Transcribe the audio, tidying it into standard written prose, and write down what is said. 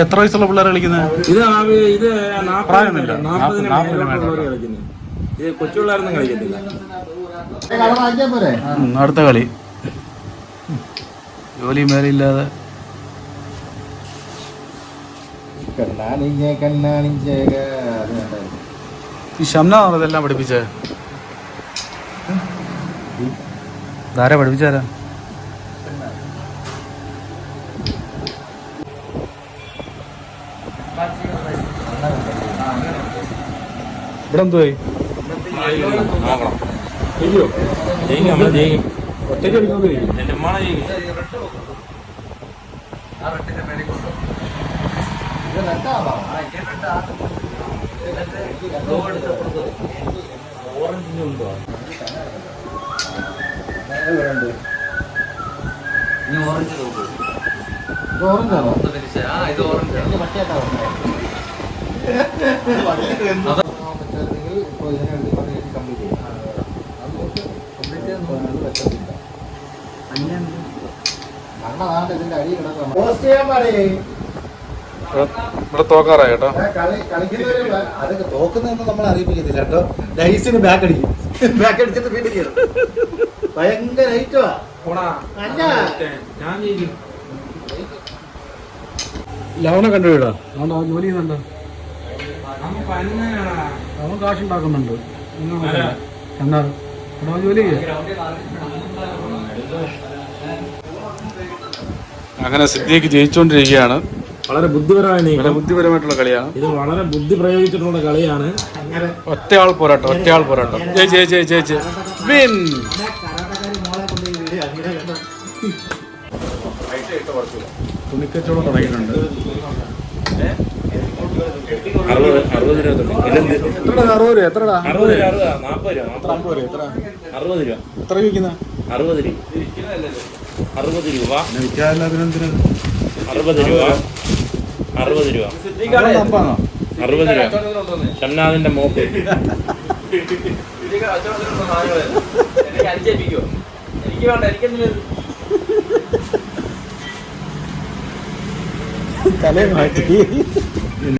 എത്ര വയസ്സുള്ള പിള്ളേർ കളിക്കുന്നത്? ഇത് പ്രായമൊന്നുമില്ല. 40 ഇത് കൊച്ചു പിള്ളേരൊന്നും കളിക്കത്തില്ല. അടുത്ത കളി ജോലി മേലില്ലാതെ ഈ ഷംനാണ് ഇതെല്ലാം പഠിപ്പിച്ചേ. ധാര പഠിപ്പിച്ചാരാ? ഇവിടെ എന്തുവായി? ഒറ്റയ്ക്ക് ഇവിടെ തോക്കാറായി കേട്ടോ. അതൊക്കെ തോക്കുന്നതൊന്നും നമ്മൾ അറിയിപ്പിക്കത്തില്ല കേട്ടോ. ഡൈസിന് ബാക്ക് അടിക്കും. ബാക്ക് അടിച്ചിട്ട് വീട്ടിൽ കയറും. ഭയങ്കര ഐറ്റമാ. ലവണ കണ്ടുവിടാ. അവൻ ജോലി ചെയ്യുന്നുണ്ടോ? അവൻ കാശുണ്ടാക്കുന്നുണ്ട്. എന്നാ ജോലി അങ്ങനെ സിദ്ധിക്ക് ജയിച്ചുകൊണ്ടിരിക്കുകയാണ്. വളരെ ബുദ്ധിപരമായിട്ടുള്ള കളിയാണ് ഇത്. വളരെ ബുദ്ധി പ്രയോഗിച്ചിട്ടുള്ള കളിയാണ്. ഒറ്റയാൾ പോരാട്ടം. ജയിച്ച് വിൻ. തുണിക്കച്ചവടം തുടങ്ങിയിട്ടുണ്ട്. 60 രൂപ. എത്രടാ? 40 രൂപ. എത്ര വിൽക്കുന്ന? 60 രൂപ. 60 രൂപ. 60 രൂപ. ഷംനാദിന്റെ മോക്ക്. എനിക്ക് വേണ്ട. എനിക്കെന്തിന് തലേ മാറ്റി